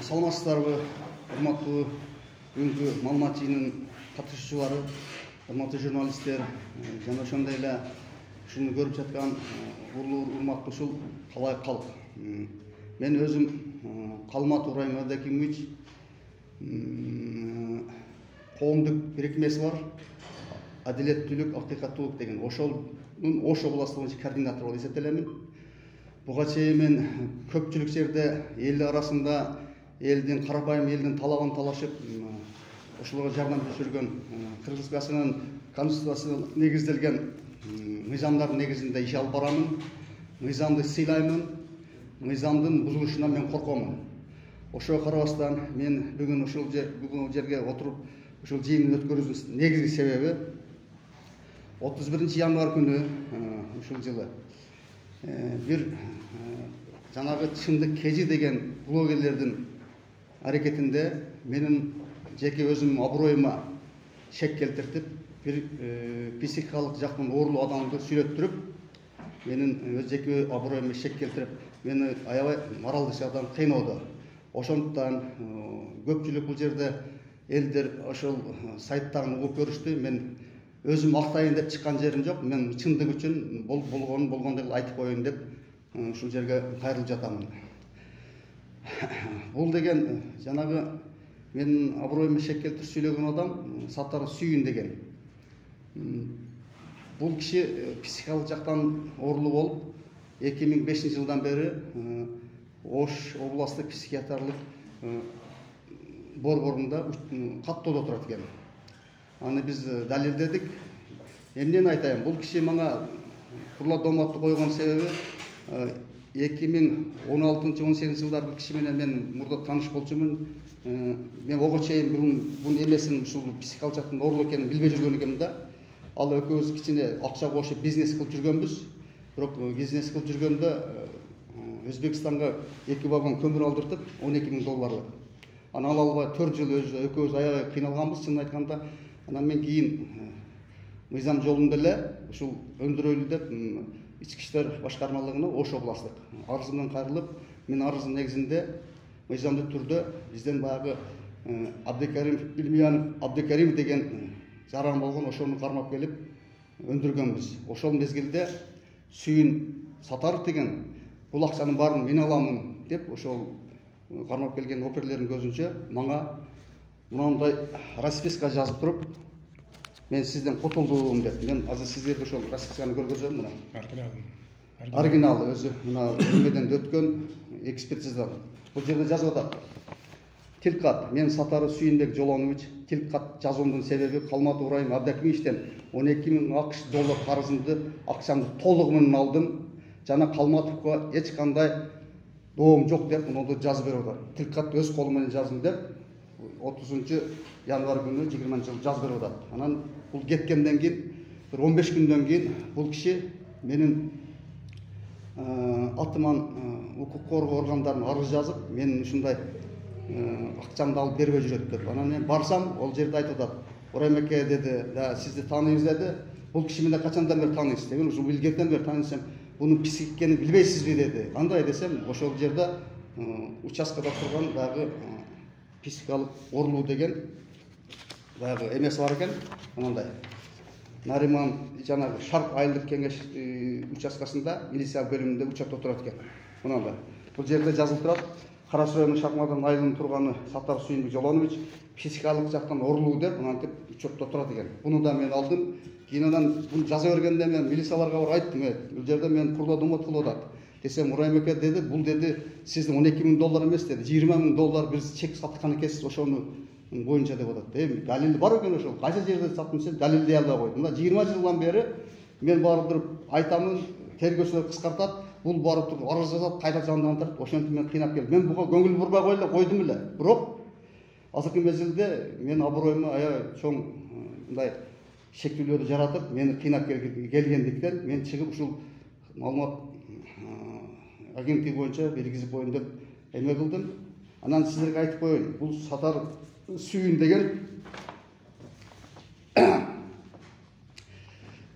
Саламатсыздарбы, урматтуу бүгүнкү маалымат жыйынынын катышуучулары, урматтуу журналисттер жана ошондой эле ушуну көрүп жаткан улуу урматтуу ушул калайык калк. Мен өзүм Калмат Урайым Абдакимович коомдук бирикмеси бар, Адилеттүүлүк, Акыйкаттуулук деген ошонун Ош областы боюнча координатору болуп эсептелемин. Буга чейин мен көпчүлүк жерде эл арасында элдин карапайым элдин талабын талашып, ошолорго жардам жүргөн Кыргызстанын конституциясына негизделген мыйзамдардын негизинде иш алып барамын. Мыйзамды сыйлаймын. Мыйзамдын бузулушуна мен коркомун. Ошого карабастан мен бүгүн ушул жерге отуруп ушул жыйынды өткөрүүбүздүн негизги себеби 31 январь күнү ушул жылы бир жанагы чындык кежи деген блогерлердин аракетинде менин жеке өзүмдүн аброюма шек келтиртип, бир психикалык жактан оорулуу адамды сүйлөттүрүп, менин жеке аброюма шек келтирип, мени аябай моралдык жактан кыйноодо. Ошондуктан көпчүлүк бул жерде элдер ошол сайттарын угуп көрүштү. Мен өзүм актайын деп чыккан жерим жок. Мен чындык үчүн болгондой айтып коеюн деп ушул жерге кайрылып жатамын. Бул деген жанагы менин аброюма шек келтирип сүйлөгөн адам Саттар Сүйүн деген. Бул киши психикалык жактан оорулуу болуп, 2005 жылдан бери Ош областтык психиатрлык борборунда каттоодо турат экен. Аны биз далилдедик. Эмнени айтайын? Бул киши мага Курла Доматты койгон себеби 2016-18 жылдары киши менен мен мурда тааныш болчумун. Мен ого чейин бунун эмесин ушул психикалык жактан оорулуу экенин билбей жүргөн экенмин да. Ал экөөбүз кичине акча кошуп бизнес кылып жүргөнбүз. Бирок бизнес кылып жүргөндө Өзбекстанга 2 вагон көмүр алдыртып, $12,000. Аны ала албай 4 жыл экөөбүз аябай кыйналганбыз, чынын айтканда. Анан мен кийин мыйзам жолунда эле ушул өндүрөйлү деп ички иштер башкармалыгына Ош областтык арызымдан кайрылып, мен арыздын негизинде мыйзамдуу түрдө бизден баягы Абдыкаримов деген жаран болгон ошону кармап келип өндүргөнбүз. Ошол мезгилде Сүйүн Сатаров деген бул акчанын баарын мен аламын деп ошол кармап келген оперлердин көзүнчө мага мындай расписка жазып туруп, мен сизден кутулдум деп. Мен азыр сиздерге ошол расписканы көргөзөм мына. Оригиналы өзү мына немеден өткөн экспертизадан. Бул жерде жазып атат. Тилкат, мен Сатаров Сүйүнбек Жолонович, тилкат жазуумдун себеби Калмат Урайым Абдакимовичтен $12,000 карызымды, акчамды толугу менен алдым. Жана Калматовго эч кандай доом жок деп муну жазып берип атат. Тилкат өз колу менен жаздым деп 30 январь күнү 20 жыл жазып берип атат. Анан бул кеткенден кийин бир 15 күндөн кийин бул киши менин атыман укук коргоо органдарына арыз жазып, мен ушундай акчамды алып бербей жүрөт деп. Анан мен барсам, ол жерде айтып атат. Урайым эке деди, да сизди тааныйбыз деди. Бул киши менен качандан бери тааныйсыз? Мен ушул илгертен бери тааныйсам, бунун психик экенин билбейсизби деди. Кандай десем, ошол жерде участкада турган баягы психикалык оорулуу деген баягы эмеси бар экен. Мындай Нариман жанагы Шарп айылдык кеңеш участкасында милиция бөлүмүндө учетто турат экен. Мындай. Бул жерде жазылып турат. Караш районунун Шакмадан айылынын турганы Саттар Сүйүнбек Жолонович психикалык жактан оорулуу деп мынтип учетто турат экен. Буну да мен алдым. Кийин анан буну жаза бергенде мен милицияларга барып айттым, бул жерде мен Курла Домат кылып атат. Десем, Урайым эке деди, бул деди сиздин $12,000 эмес деди, $20,000 биз чек саткан экенсиз, ошону боюнча деп атат. Далил бар экен ошол. Кайсы жерде саттым десем, далилдей албай койдум. Мына 20 жылдан бери мен барып туруп айтамын, тергөөчүлөр кыскартат, бул барып туруп арыз жазат, кайра жандандырат, ошентип мен кыйнап келдим. Мен буга көңүл бурбай койдум эле. Бирок азыркы мезгилде мен аброюма аябай чоң мындай шектүүлөрдү жаратып, мени кыйнап келгендиктен мен чыгып ушул маалымат агенттиги боюнча белгизип коеюн деп эме кылдым. Анан сиздерге айтып коеюн, бул Сатар Сүйүн деген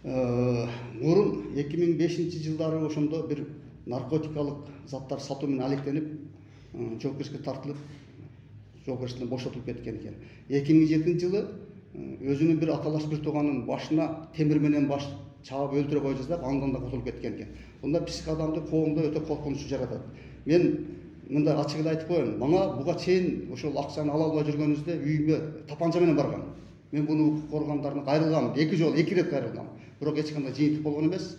мурун 2005 жылдары ошондо бир наркотикалык заттар сатуу менен алектенип жоопкерчиликке тартылып жоопкерчиликтен бошотулуп кеткен экен. 2007 жылы өзүнүн бир аталаш бир тууганын башына темир менен баш чаап өлтүрө кое жаздап, андан да кутулуп кеткен экен. Бунда психик адамды коомдо өтө коркунучу жаратат. Мен мындай ачык эле айтып коеюн, мага буга чейин ошол акчаны ала албай жүргөнүбүздө үйүмө тапанча менен барган. Мен буну укук органдарына кайрылгам, 2 жолу 2 рет кайрылгам. Бирок эч кандай жыйынтык болгон эмес.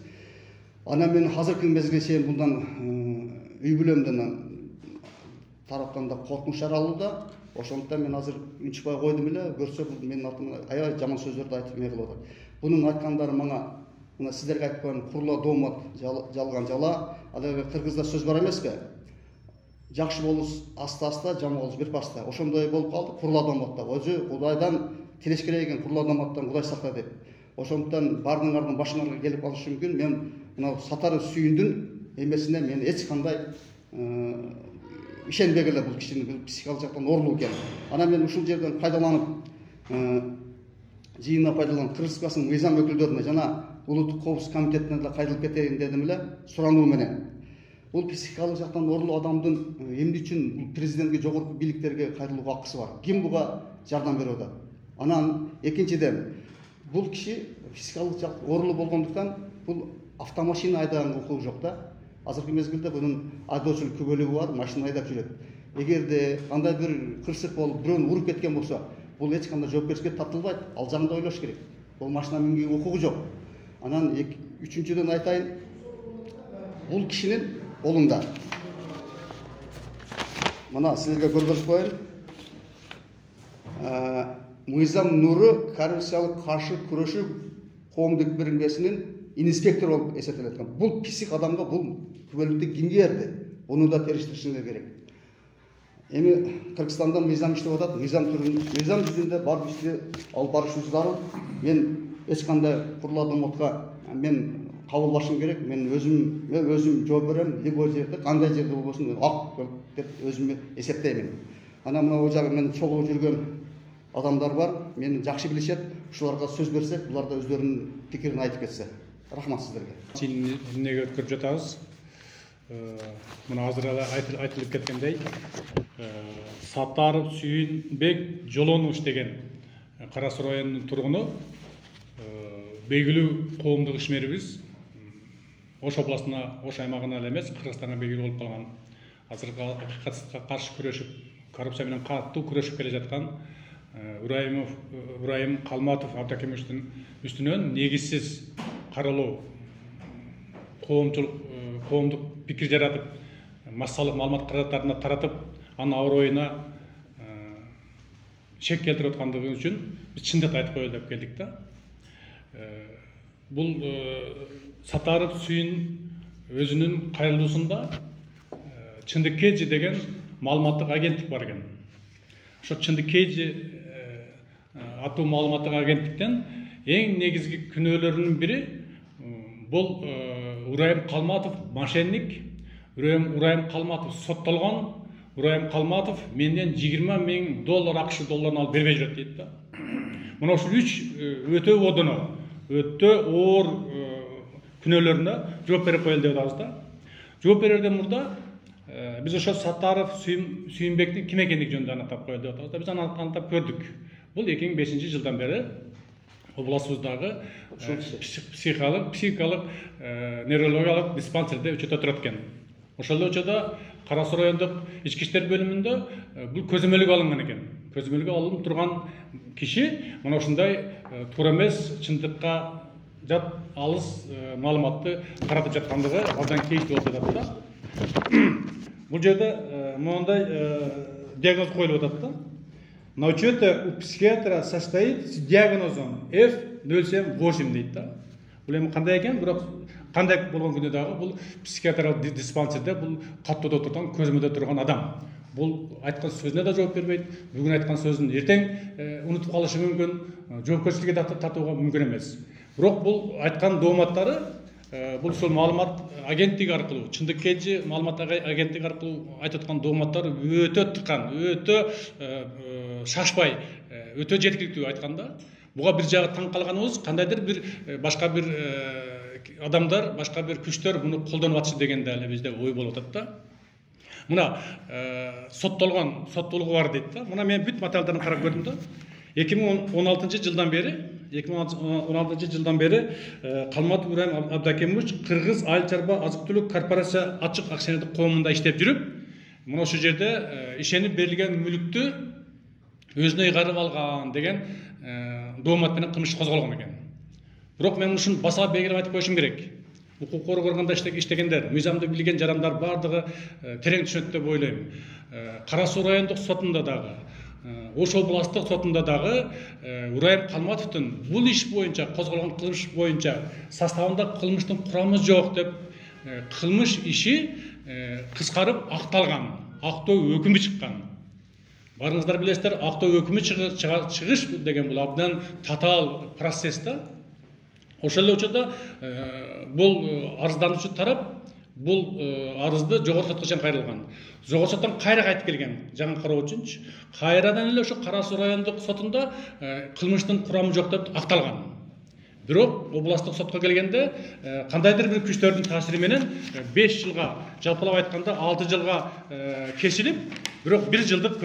Анан мен азыркы мезгилге чейин мындан үй бүлөмдөн тараптан да коркунуч жаралууда. Ошондуктан мен азыр үнчүпай койдум эле, көрсө бул менин артымда аябай жаман сөздөрдү айтып эме кылып атат. Бунун айткандары мага мына сиздерге айтып коеюн, курла домат жалган жала, ал эми кыргызда сөз бар эмеспи? Жакшы болуш аста-аста, жаман болуш бир паста. Ошондой болуп калды курла доматта. Өзү Кудайдан тилеш керек экен, курла доматтан Кудай сакта деп. Ошондуктан баарыңардын башыңарга келип калышы мүмкүн. Мен мына Сатаров Сүйүндүн эмесине мен эч кандай ишенбей эле бул кишинин психикалык жактан оорулуу экен. Анан мен ушул жерден пайдаланып, жыйындан пайдаланып, Кыргызстанын мыйзам өкүлдөрүнө жана Улуттук коопсуздук комитетине да кайрылып кетейин дедим эле, сурануу менен. Бул психикалык жактан оорулуу адамдын эмне үчүн президентке, жогорку бийликтерге кайрылууга акысы бар? Ким буга жардам берип атат? Анан экинчиден, бул киши психикалык жактан оорулуу болгондуктан бул автомашина айдаганга укугу жок да. Азыркы мезгилде bunun айдоочулук күбөлүгү бар, машина айдап жүрөт. Эгерде кандай бир кырсык болуп, бирөөнү уруп кеткен болсо, бул эч кандай жоопкерчиликке тартылбайт. Ал жагында ойлош керек. Бул машина мингенге укугу жок. Анан үчүнчүдөн айтайын, бул кишинин колунда. Мына силерге көргөзүп коеюн. Мыйзам Нуру коррупциялык каршы күрөшүү коомдук бирикмесинин инспектор болуп эсептелет экен. Бул психик адамга бул күбөлүктү кимге берди? Буну да териштиришиңер керек. Эми Кыргызстанда мыйзам иштеп атат, мыйзам жүзүндө бар ишти алып барышыбыз зарыл. Мен эч кандай курла домотко мен кабыл башым керек. Мен өзүм жооп берем, либо жерде кандай жерде болбосун ак деп өзүмө эсептеймин. Анан мына жагы мен чогуу жүргөн адамдар бар, мени жакшы билишет. Ушуларга сөз берсек, булар да өздөрүнүн пикирин айтып кетсе. Рахмат сиздерге. Эмнеге өткөрүп жатабыз? Мына азыр эле айтылып кеткендей, Сатаров Сүйүнбек Жолонович деген Кара Суу районунун тургуну, белгилүү коомдук ишмерибиз. Ош областына, Ош аймагына эле эмес, Кыргызстанга белгилүү болуп калган. Азыркы акыйкатсызга каршы күрөшүп, коррупция менен катуу күрөшүп келе жаткан Урайым Калматов Абдакимовичтин үстүнөн негизсиз каралуу, коомдук пикир жаратып, массалык маалымат каражаттарына таратып, анын аброюна шек келтирип аткандыгы үчүн биз чындыкты айтып коелу деп келдик да. Бул Сатаров Сүйүн өзүнүн кайрылуусунда Чындык Кежи деген маалыматтык агенттик бар экен. Ошо Чындык Кежи аттуу маалыматтык агенттиктен эң негизги күнөөлөрүнүн бири бул Урайым Калматов мошенник, Урайым Калматов соттолгон, Урайым Калматов менден $20,000 акш долларын алып бербей жүрөт дейт да. Мына ушул 3 өтө одоно, өтө оор күнөөлөрүнө жооп берип коелу деп атабыз да. Жооп берерден мурда биз ошо Сатаров Сүйүнбектин ким экендиги жөнүндө аныктап коелу деп атабыз да. Биз аны аныктап көрдүк. Бул 2005 жылдан бери областыбыздагы психикалык неврологиялык диспансерде учетто турат экен. Ошол эле учурда Кара Суу райондук ички иштер бөлүмүндө бул көзөмөлгө алынган экен. Көзөмөлгө алынып турган киши мына ушундай туура эмес, чындыкка жат алыс маалыматты таратып жаткандыгы абдан кейиштүү болуп жатат да. Бул жерде мондай диагноз коюлуп атат да. На учете у психиатра состоит с диагнозом F078 дейт да. Бул эми кандай экен, бирок кандай болгон күндө дагы бул психиатриялык диспансерде бул каттоодо турган, көзөмөлдө турган адам. Бул айткан сөзүнө да жооп бербейт. Бүгүн айткан сөзүн эртең унутуп калышы мүмкүн, жоопкерчиликке тартууга мүмкүн эмес. Бирок бул айткан дооматтары бул ушул маалымат агенттиги аркылуу, Чындык Кежи маалымат агенттиги аркылуу айтып аткан дооматтар өтө тыккан, өтө шашпай, өтө жеткиликтүү айтканда. Буга бир жагы таң калганыбыз, кандайдыр бир башка бир адамдар, башка бир күчтөр муну колдонуп атышы деген да эле бизде ой болуп атат да. Мына соттолугу бар дейт да. Мына мен бүт материалдарын карап көрдүм да. 2016 жылдан бeri Kalmat Ибраим Абдакемович Кыргыз Айыл чарба азык түлүк корпорация ачык акционерлик коомунда иштеп жүрүп, мына ошол жерде ишенип берилген мүлүктү өзүнө ыйгарып алган деген доомат менен кылмыш козголгон экен. Бирок мен ушуну баса белгилеп айтып коюшум керек. Укук коргоо органында иштегендер, мыйзамды билген жарандар бардыгы терең түшүнөт деп ойлойм. Кара Суу райондук сотунда дагы, Ош областык сотунда дагы Урайым Калматовдун бул иш боюнча козголгон кылмыш боюнча составында кылмыштын курамы жок деп кылмыш иши кыскарып акталган, актоо өкүмү чыккан. Барыңыздар билесиздер, актоо өкүмү чыгыш деген бул абдан татаал процесс да. Ошол эле учурда бул арыздануучу тарап бул арызды жогорку сотко чейин кайрылган. Жогорку соттон кайра кайтып келген жаңы кароо үчүнчү. Кайрадан эле ошо Кара Суу райондук сотунда кылмыштын курамы жок деп акталган. Бирок областтык сотко келгенде кандайдыр бир күчтөрдүн таасири менен 5 жылга, жалпылап айтканда 6 жылга кесилип, бирок 1 жылдык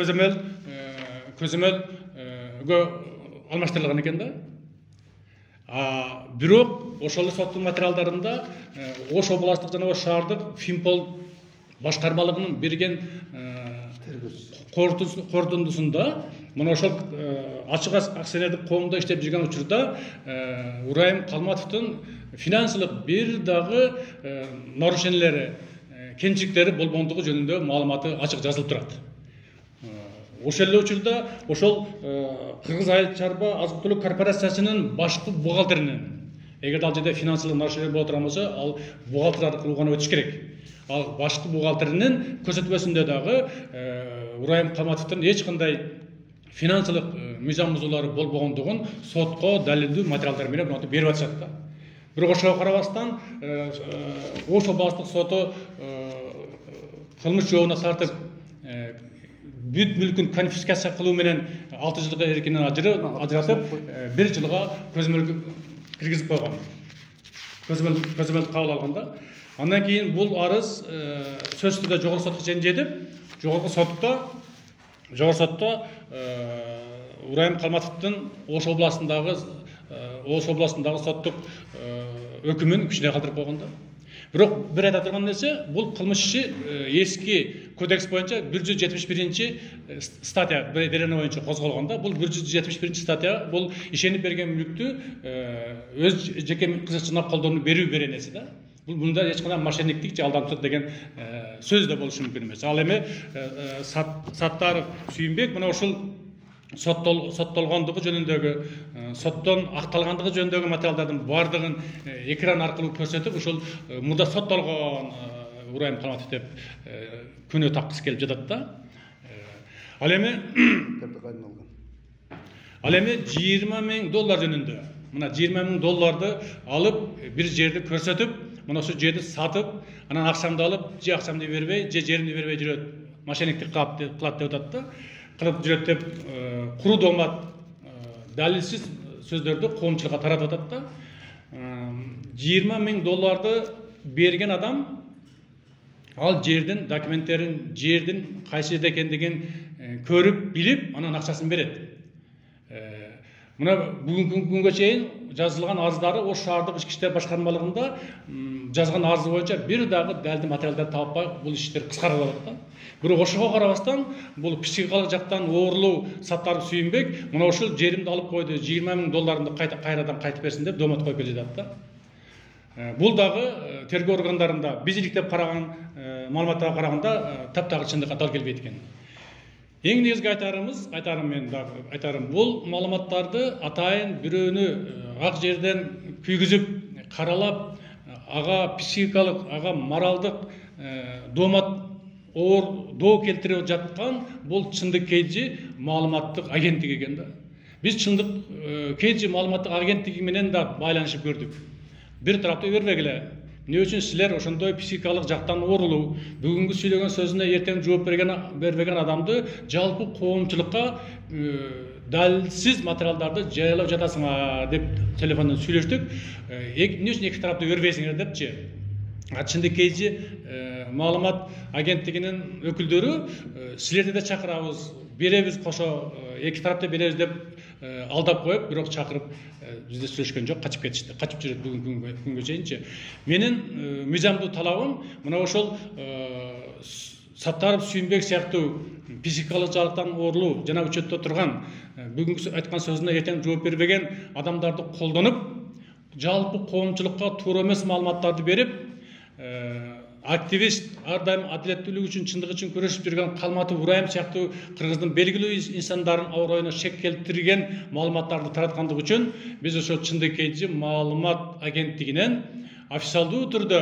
көзөмөлгө алмаштырылган экен да. Бирок ошол соттун материалдарында Ош областтык жана Ош шаардык Финпол башкармалыгынын берген корутундусунда мына ошол ачык акционердик коомдо иштеп жүргөн учурда Урайым Калматовдун финансылык бир дагы нарушениялери, кемчиликтери болбогондугу жөнүндө маалыматы ачык жазылып турат. Ошол эле учурда ошол Кыргыз Айыл чарба азык түлүк корпорациясынын башкы бухгалтеринин, эгерде ал жерде финансылык нарушениялер боло турган болсо, ал бухгалтер аркылуу гана өтүш керек. Ал башкы бухгалтеринин көрсөтмөсүндө дагы Урайым Калматовдун эч кандай финансылык мыйзам бузуулары болбогондугун сотко далилдүү материалдар менен мынтип берип атышат да. Бирок ошого карабастан Ош областтык соту кылмыш жообуна тартып бүт мүлкүн конфискация кылуу менен 6 жылга эркинен ажыратып 1 жылга көзөмөлгө киргизип койгон. Көзөмөл кабыл алган да. Андан кийин бул арыз сөзсүз түрдө жогорку сотко чейин жетип, жогорку сотто Урайым Калматовдун Ош областындагы соттук өкүмүн күчүнө калтырып койгон да. Бирок бир айта турган нерсе, бул кылмыш иши эски кодекс боюнча 171-статья берене боюнча козголгон да. Бул 171-статья бул ишенип берген мүлүктү өз жеке кызыкчылыгына колдонуу берүү беренеси да. Бunda эч кандай мошенниктик же алдамчылык деген сөз да болушу мүмкүн эмес. Ал эми Саттаров Сүйүнбек мына ушул соттолгондугу жөнүндөгү, соттон акталгандыгы жөнүндөгү материалдардын бардыгын экран аркылуу көрсөтүп, ушул мурда соттолгон Урайым Калматов деп күнөө таккысы келип жатат да. Ал эми $20,000 жөнүндө, мына $20,000 алып бир жерди көрсөтүп, мына ошол жерди сатып, анан акчамды алып, же акчамды бербей, же жеримди бербей жүрөт, мошенниктик кылат деп атат да. Кылып жүрөт деп куру доомат далилсиз сөздөрдү коомчулукка таратып атат да. $20,000 берген адам ал жердин документтерин, жердин кайсы жерде экендигин көрүп, билип, анан акчасын берет. Мына бүгүнкү күнгө чейин жазылган арыздары Ош шаардык ички иштер башкармалыгында жазган арызы боюнча бир дагы далилдүү материалдар табылбай, бул иштер кыскарып атат да. Бирок ошого карабастан бул психикалык жактан оорлуу Саттаров Сүйүнбек мына ушул жеримди алып койду, $20,000 кайрадан кайтып берсин деп доомат коюп келе жатат да. Бул дагы тергөө органдарында биздик деп караган маалыматтарга караганда таптагы чындыкка дал келбейт экен. Эң негизги айтарым бул маалыматтарды атайын бирөөнү ак жерден күйгүзүп, каралап, ага психикалык, ага моралдык доомат доо келтирип жаткан бул чындык KG маалыматтык агенттиги экен да. Биз чындык KG маалыматтык агенттиги менен да байланышып көрдүк. Бир тараптуу бербегиле. Эмне үчүн силер ошондой психикалык жактан оорулуу, бүгүнкү сүйлөгөн сөзүнө эртең жооп бербеген адамды жалпы коомчулукка далилсиз материалдарды жарыялап жатасыңар деп телефондон сүйлөштүк. Эмне үчүн эки тараптуу бербейсиңер депчи. чындыкейжи маалымат агенттигинин өкүлдөрү силерди да чакырабыз, беребиз, кошо эки тарапты беребиз деп алдап коюп, бирок чакырып бизде сүйлөшкөн жок, качып кетишти. Качып жүрөт бүгүнкү күнгө чейинчи. Менин мыйзамдуу талабым мына ошол Саттаров, Сүйүнбек сыяктуу психикалык жактан оорулуу жана учетто турган бүгүнкү айткан сөзүнө эртең жооп бербеген адамдарды колдонуп, жалпы коомчулукка туура эмес маалыматтарды берип, активист, ар дайым адилеттүүлүк үчүн, чындык үчүн күрөшүп жүргөн Калматов Урайым сыяктуу Кыргыздын белгилүү инсандарын аброюна шек келтирген маалыматтарды тараткандык үчүн биз ошо Чындыкейжи маалымат агенттигинен официалдуу түрдө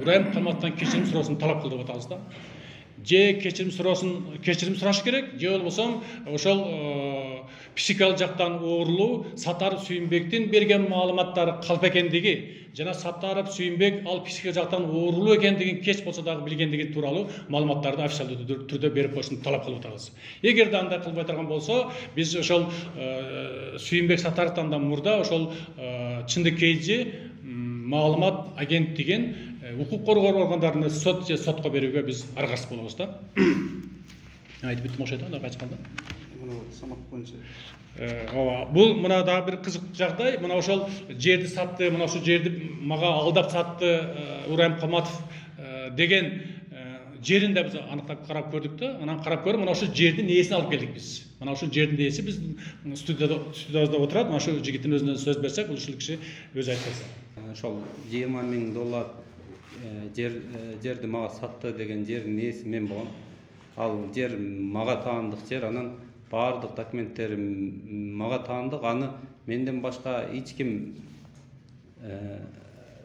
Урайым Калматовдон кечирим суроосун талап кылып атабыз да. Же кечирим сураш керек, же болбосо ошол психикалык жактан оорулуу Саттаров Сүйүнбектин берген маалыматтары калп экендиги жана Саттаров Сүйүнбек ал психика жактан оорулуу экендигин кеч болсо дагы билгендиги тууралуу маалыматтарды официалдуу түрдө берип коюшун талап кылып атабыз. Эгерде андай кылбай турган болсо, биз ошол Сүйүнбек Саттаровдон да мурда ошол Чындыкейжи маалымат агенттигин укук коргоо органдарына сотко берүүгө биз ар каршы болобуз да. Айтып бүттүм окшойт анда качканда. Самат боюнча. Ооба, бул мына дагы бир кызык жагдай. Мына ошол жерди сатты, мына ошол жерди мага алдап сатты Урайым Калматов деген жерин да биз аныктап карап көрдүк да. Анан карап көрүп, мына ошол жердин ээсин алып келдик биз. Мына ошол жердин ээси биз студиябызда отурат. Мына ошол жигиттин өзүнөн сөз берсек, бул ушул киши өзү айтса. Ошол $20,000 жерди мага сатты деген жердин ээси мен болгом. Ал жер мага таандык жер, анан баардык документтери мага таандык. Аны менден башка эч ким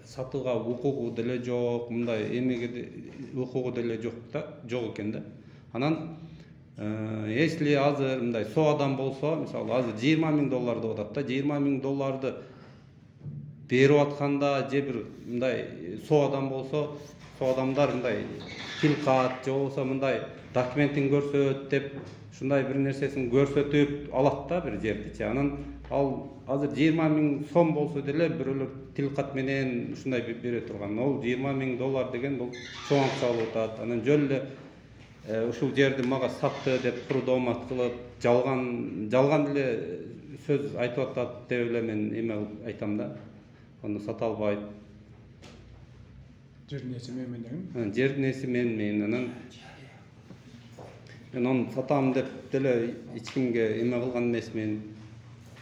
сатууга укугу деле жок, мындай эмеге укугу деле жок экен да. Анан если азыр мындай со адам болсо, мисалы азыр $20,000 деп атат да, $20,000 берип атканда же бир мындай со адам болсо, со адамдар мындай тилкат же болбосо мындай документин көрсөт деп ушундай бир нерсесин көрсөтүп алат да бир жердичи. Анан ал азыр 20,000 сом болсо деле бирөөлөр тилкат менен ушундай бере турган. Ол $20,000 деген бул чоң акча болуп атат. Анан жөн эле ушул жерди мага сатты деп прудомат кылып, жалган эле сөз айтып атат деп эле мен эме кылып айтам да. Аны сата албайт. Жердин ээси мен деген. Жердин ээси мен. Анан мен аны сатам деп деле эч кимге эме кылган эмесмин.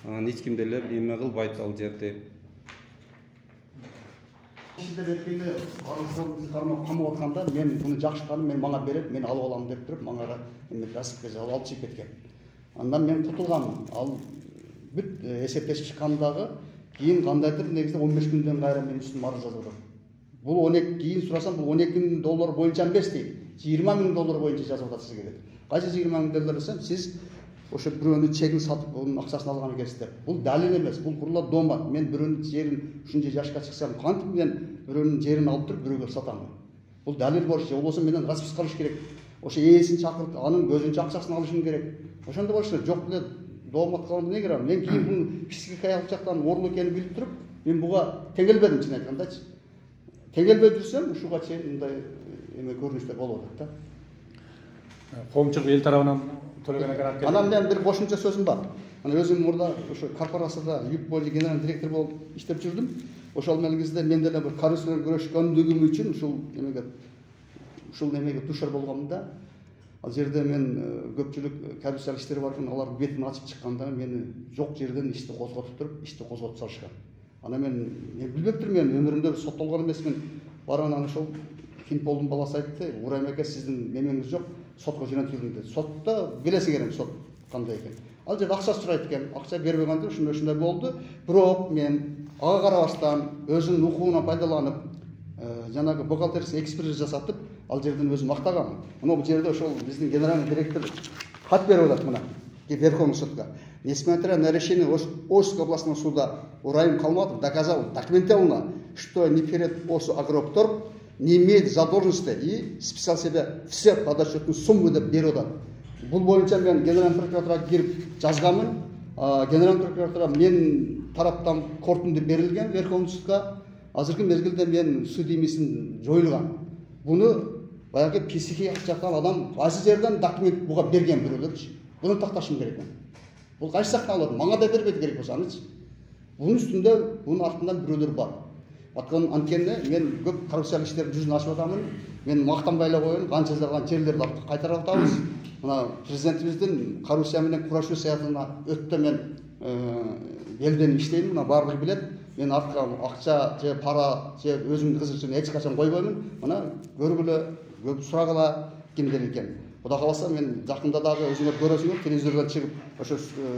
Анан эч ким деле эме кылбайт ал жерди. Сиздер эткенде кармап камап атканда мен буну жакшы таным, мен мага берет, мен алып алам деп туруп, мага эме расипке алып чыгып кеткен. Андан мен кутулгам. Ал бүт эсептешип чыккандагы кийин кандайдыр негизде 15 күндөн кайра мен үстүмө арыз жазып атат. Бул 12 кийин сурасам, бул $12,000 боюнча эмес дейт. $20,000 боюнча жазып атат сизге деп. Кайсы $20,000 десем, сиз ошо бирөөнүн чегин сатып, онун акчасын алган экенсиздер. Бул далил эмес, бул курула домат. Мен бирөөнүн жерин ушунча жашка чыксам, кантип мен бирөөнүн жерин алып туруп бирөөгө сатам? Бул далил болуш, же болбосо менен расписка алыш керек. Ошо ээсин чакырып, анын көзүнчө акчасын алышым керек. Ошондо болуш керек. Жок деле домат кылганда эмне керек? Мен кийин бунун психикалык жактан оорулуу экенин билип туруп, мен буга теңелбедим, чын айткандачы. Теңелбей жүрсөм, ушуга чейин мындай эме көрүнүштөр болуп атат да. Коомчулук эл тарабынан төлөгөн грант. Анан мен бир кошумча сөзүм бар. Аны өзүм мурда ошо корпорацияда ЮП генералдык директор болуп иштеп жүрдүм. Ошол мезгилде мен деле бир коррупцияны көрүшкөндүгүм үчүн ушул немеге душар болгом да. Ал жерде мен көпчүлүк коррупциялык иштер бар экен, алар бетин ачып чыкканда мени жок жерден ишти козготуп туруп, ишти козготуп салышкан. Ана мен билбеп турмун, мен өмүрүмдө соттолгон эмесмин. Баранан ошол Кинполдун баласы айтты, Урайым ака, сиздин немеңиз жок, сотко жөнөтүлдүң деп. Сотто билесиң керек сот кандай экен. Ал жерде акча сурайт экен, акча бербегенде ушундай болду. Бирок мен ага карабастан өзүнүн укугунан пайдаланып, жанагы бухгалтерия экспертиза жасатып, ал жерден өзүм мактагам. Мына бул жерде ошол биздин генеральный директор хат берип атат мына Верховный судка. Несмотря на решение Ошской областного суда, Урайым Калматов доказал документально, что не перед Агроопторг не имеет задолженности и списал себе все подотчетные суммы деп берип атат. Бул боюнча мен генеральный прокуратурага кирип жазганмын. Генеральный прокуратура мен тараптан корутунду берилген Верховный судка. азыркы мезгилде мен су деймисин жоюлган. Буну баягы психи жактан адам кайсы жерден документ буга берген бирөөлөрчү. Буну такташым керек экен. Бул кайсы жактан алат? Мага да бербейт керек болсаңыз. Bunun üstünde, bunun артынан бирөөлөр бар. Анткени мен көп коррупциялык иштердин жүзүн ачып атамын. Мен мактанбай эле коеюн, канча жылдан жерлерди кайтарып атабыз. Мына президентибиздин коррупция менен курашуу саясатына өтө мен белденип иштейм. Мына баардыгы билет. Мен артка акча же пара же өзүмдүн кызыкчылыгын эч качан койбоймун. Мына көргүлө, көп сурагыла кимдер экен. Кудай кааласа мен жакында дагы өзүңөр көрөсүңөр, телевизордон чыгып, ошо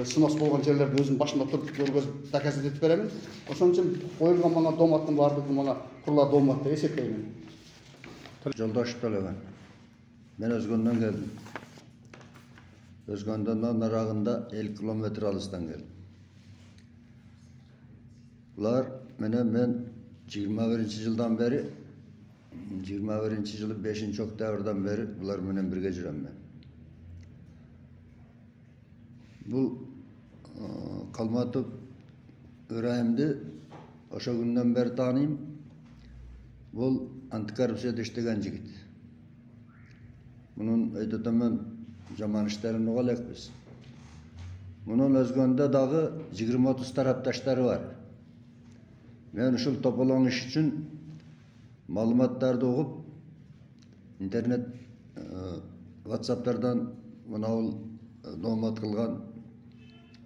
снос болгон жерлерди өзүм башымда туруп көргөзүп доказать этип беремин. Ошон үчүн коюлган мана дооматтын баардыгы мана курулар доомат деп эсептеймин. Жолдош Төлөгөн. Мен Өзгөндөн келдим. Өзгөндөн нарагында 50 километр алыстан келдим. Булар менен мен 21-жылдан бери 21-жылы 5-октябрдан бeri bular менен birge жүрөм мен. Бул Калматов Ырайымды ошо күндөн бери тааныйм. Бул антикоррупцияда иштеген жигит. Мунун өйдөтөмөн жаман иштерин уга элекпиз. Мунун Өзгөндө дагы 20-30 тарапташтары бар. Мен ушул тополоң иш үчүн малыматтарды угуп, интернет, WhatsApp'tardan мынау доомат кылган,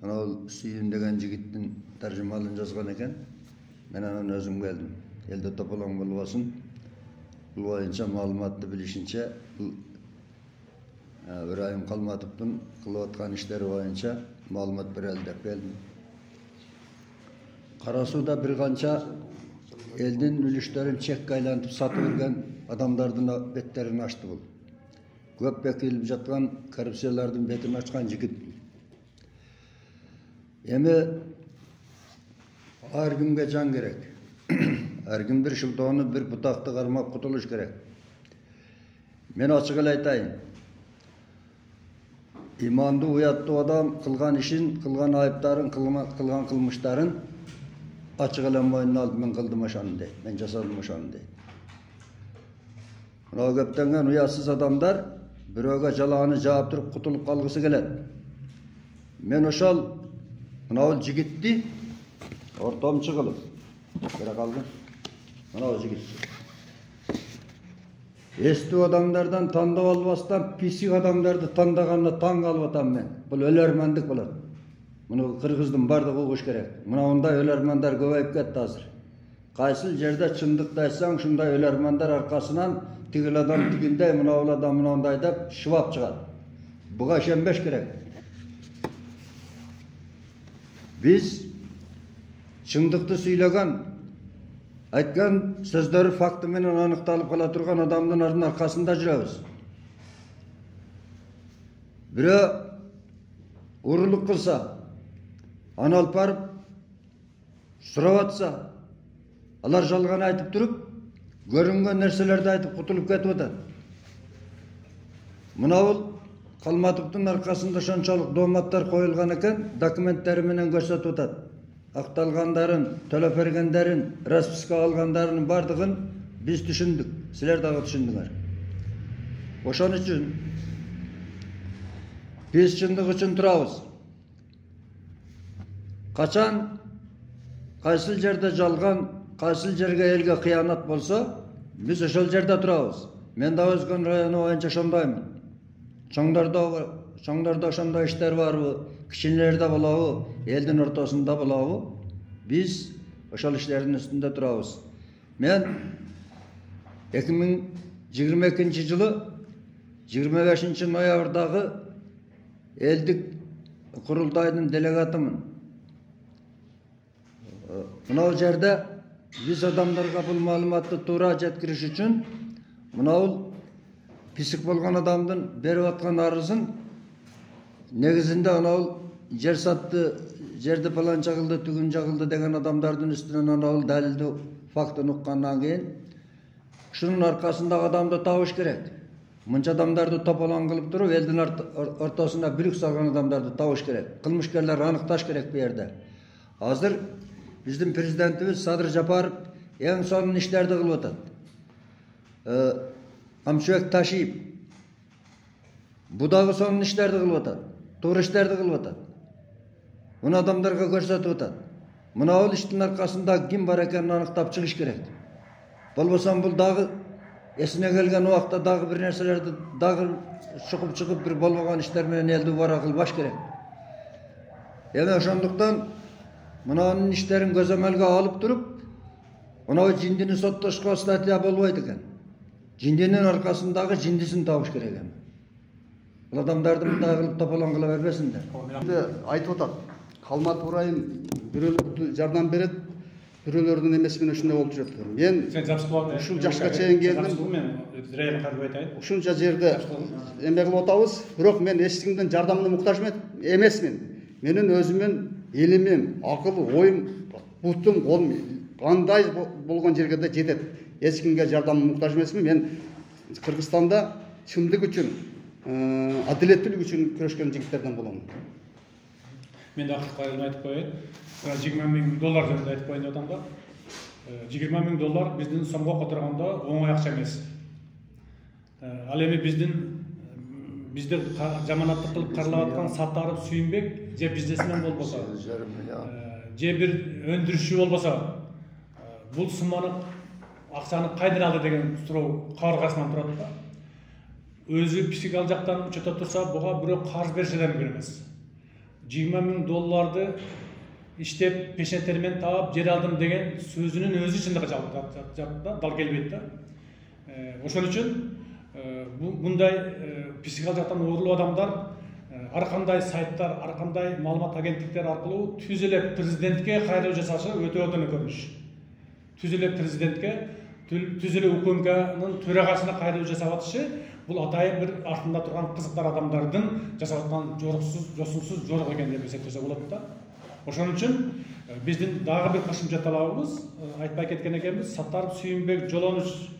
мынау Сүйүн деген жигиттин таржымалын жазган экен. Мен анан өзүм келдим. Элде тополоң болбосун. Бул боюнча маалыматты билишинче, Ырайым Калматовдун кылып аткан иштери боюнча маалымат берели деп келдим. Кара сууда бир канча элдин үлүштөрүн чекке айлантып сатып жүргөн адамдардын беттерин ачты бул. Көп бекилип жаткан коррупциялардын бетин ачкан жигит. Эми ар кимге жан керек. Ар ким бир шылтоону бир бутакты кармап кутулуш керек. Мен ачык эле айтайын. Имандуу, уяттуу адам кылган ишин, кылган айыптарын, кылган кылмыштарын ачык эле мойнуна алып мен кылдым ошону дейт. Мен жасадым ошону дейт. Мына көптөгөн уятсыз адамдар бирөөгө жалааны жаап туруп кутулуп калгысы келет. Мен ошол мына жигитти ортомчу кылып бере калдым. Мына жигит. Эстүү адамдардан тандап албастан писик адамдарды тандаганына таң калып атам мен. Бул өлөрмандык болот. Муну кыргыздын бардыгы угуш керек. Мындай өлөрмандар көбөйүп кетти азыр. Кайсыл жерде чындыкты айтсаң, ушундай өлөрмандар аркасынан тигил адам тигиндей, мынау адам мынандай деп шыбап чыгат. Буга ишенбеш керек. Биз чындыкты сүйлөгөн, айткан сөздөрү факты менен аныкталып кала турган адамдын аркасында жүрөбүз. Бирөө урулук кылса, аны алып барып сурап атса, алар жалган айтып туруп, көрүнгөн нерселерди айтып кутулуп кетип атат. Мына бул Калматовдун аркасында ошончолук дооматтар коюлган экен, документтери менен көрсөтүп атат. Акталгандарын, төлөп бергендерин, расписка алгандарынын бардыгын биз түшүндүк. Силер дагы түшүндүңөр. Ошон үчүн биз чындык үчүн турабыз. Качан кайсыл жерде жалган, кайсыл жерге элге кыянат болсо, биз ошол жерде турабыз. Мен да Өзгөн району боюнча ошондоймун. Чоңдордо ошондой иштер барбы, кичинелерде болобу, элдин ортосунда болобу, биз ошол иштердин үстүндө турабыз. Мен 2022-жылы 25-ноябрдагы элдик курултайдын делегатымын. Мына жерде биз адамдарга бул маалыматты туура жеткириш үчүн мына писик болгон адамдын берип аткан арызын негизинде мына жер сатты, жерди паланча кылды, түгүнчө кылды деген адамдардын үстүнөн мына далилдүү фактын уккандан кийин ушунун аркасындагы адамды табыш керек. Мынча адамдарды тополоң кылып туруп, элдин ортосуна бүлүк салган адамдарды табыш керек. Кылмышкерлерди аныкташ керек бу жерде. Азыр биздин президентибиз Садыр Жапаров eң сонун иштерди кылып атат. Камчыбек Ташиев бу дагы сонун иштерди кылып атат. Туура иштерди кылып атат. Муну адамдарга көрсөтүп атат. Мына бул иштин аркасында ким бар экенин аныктап чыгыш керек. Болбосо бул дагы эсине келген убакта дагы бир нерселерди дагы чукуп чыгып бир болбогон иштер менен элди убара кылбаш керек. Эми ошондуктан мынанын иштерин көзөмөлгө алып туруп, мына жиндини соттошко статья болбойт экен. Жиндинин аркасындагы жиндисин табыш керек эми. Бул адамдарды мындай кылып тополон кыла бербесиндер. Айтып атат. Калматов ырайым бирөөлөргө жардам берет, бирөөлөрдүн эмеси менен ушундай болуп жүрөт. Мен ушул жашка чейин келдим. Ушунча жерде эме кылып атабыз, бирок мен эч кимдин жардамына муктаж эмесмин. Менин өзүмүн илимим, акыл, оюм, бутум, колум кандай болгон жерге да жетет. Эч кимге жардамына муктаж эмесмин. Мен Кыргызстанда чындык үчүн, адилеттүүлүк үчүн күрөшкөн жигиттерден болом. Мен да акыркы айтып коеюн. $20 000 деп айтып коеюн деп атам да. $20 000 биздин сомго которгондо оңой акча эмес. Ал эми биздер жаманаттык кылып каралап аткан Саттаров Сүйүнбек же бизнесмен болбосо, же бир өндүрүшчү болбосо, бул сумманы акчаны кайдан алды деген суроо кабыргасынан турат да. Өзү психикалык жактан учета турса, буга бирөө карыз берсе да мүмкүн эмес. $20 000 иштеп пешентермен таап жер алдым деген сөзүнүн өзү чындыкка жакта дал келбейт да. Ошон үчүн мындай психикалык жактан оорулуу адамдар ар кандай сайттар, ар кандай маалымат агенттиктер аркылуу түз эле президентке кайрылуу жасашы өтө көрүнүш. Түз эле президентке, түз эле УКМКнын төрагасына кайрылуу жасап атышы бул атайын бир артында турган кызыктар адамдардын жасап аткан жосунсуз жорук экен деп эсептесе болот да. Ошон үчүн биздин дагы бир кошумча талабыбыз, айтпай кеткен экенбиз, Саттаров Сүйүнбек Жолонуш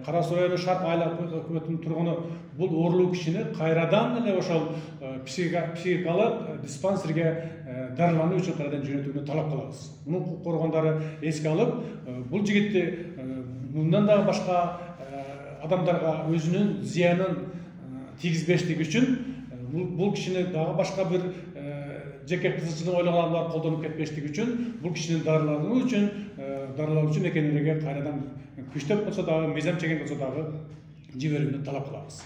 Кара Сорой шарп айла өкмөтүнүн тургуну бул оорулуу кишини кайрадан эле ошол психикалык диспансерге дарылануу үчүн кайрадан жөнөтүүнү талап кылабыз. Муну коргондору эске алып, бул жигитти мындан да башка адамдарга өзүнүн зыянын тийгизбештиги үчүн бул кишини дагы башка бир жеке кызыкчылык ойлогон адамдар колдонуп кетпештиги үчүн бул кишини дарылоо үчүн экенлерге кайрадан күчтөп болсо дагы, мыйзам чеген болсо дагы жиберүүнү талап кылабыз.